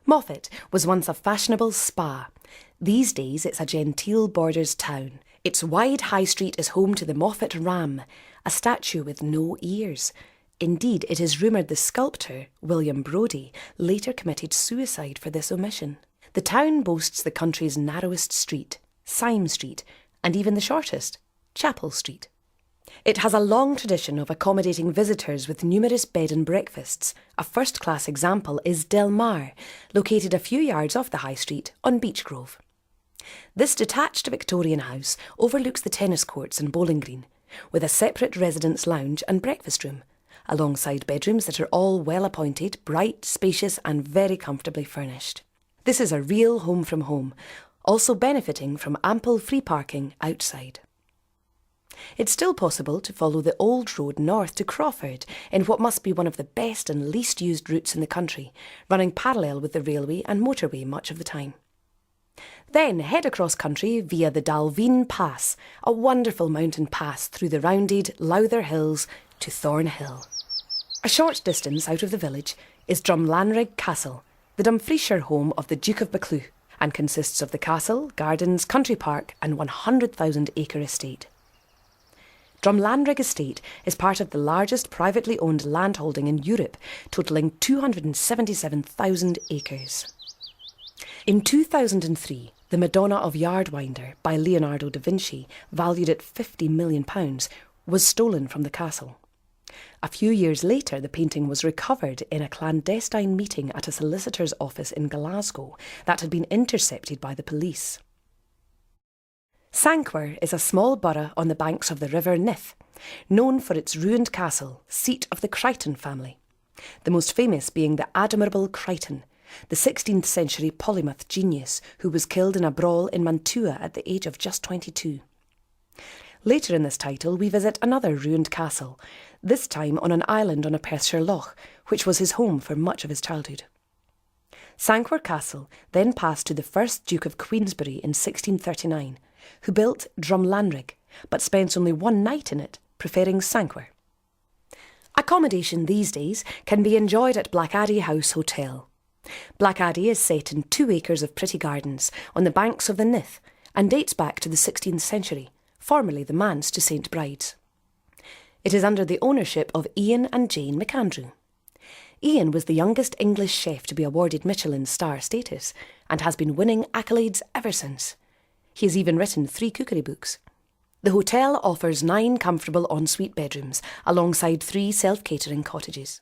Moffat was once a fashionable spa. These days it's a genteel borders town. Its wide high street is home to the Moffat Ram, a statue with no ears. Indeed, it is rumoured the sculptor, William Brodie, later committed suicide for this omission. The town boasts the country's narrowest street, Syme Street, and even the shortest, Chapel Street. It has a long tradition of accommodating visitors with numerous bed and breakfasts. A first-class example is Del Mar, located a few yards off the high street on Beechgrove. This detached Victorian house overlooks the tennis courts and bowling green, with a separate residence lounge and breakfast room, alongside bedrooms that are all well appointed, bright, spacious and very comfortably furnished. This is a real home from home, also benefiting from ample free parking outside. It's still possible to follow the old road north to Crawford in what must be one of the best and least used routes in the country, running parallel with the railway and motorway much of the time. Then head across country via the Dalveen Pass, a wonderful mountain pass through the rounded Lowther Hills to Thornhill. A short distance out of the village is Drumlanrig Castle, the Dumfriesshire home of the Duke of Buccleuch, and consists of the castle, gardens, country park and 100,000-acre estate. Drumlanrig Estate is part of the largest privately owned landholding in Europe, totalling 277,000 acres. In 2003, the Madonna of Yardwinder by Leonardo da Vinci, valued at £50 million, was stolen from the castle. A few years later, the painting was recovered in a clandestine meeting at a solicitor's office in Glasgow that had been intercepted by the police. Sanquhar is a small borough on the banks of the River Nith, known for its ruined castle, seat of the Crichton family, the most famous being the Admirable Crichton, the 16th century polymath genius who was killed in a brawl in Mantua at the age of just 22. Later in this title we visit another ruined castle, this time on an island on a Perthshire loch, which was his home for much of his childhood. Sanquhar Castle then passed to the first Duke of Queensberry in 1639, who built Drumlanrig, but spent only one night in it, preferring Sanquhar. Accommodation these days can be enjoyed at Blackaddy House Hotel. Blackaddy is set in 2 acres of pretty gardens on the banks of the Nith and dates back to the 16th century, formerly the manse to St Bride's. It is under the ownership of Ian and Jane McAndrew. Ian was the youngest English chef to be awarded Michelin star status and has been winning accolades ever since. He has even written 3 cookery books. The hotel offers 9 comfortable ensuite bedrooms alongside 3 self-catering cottages.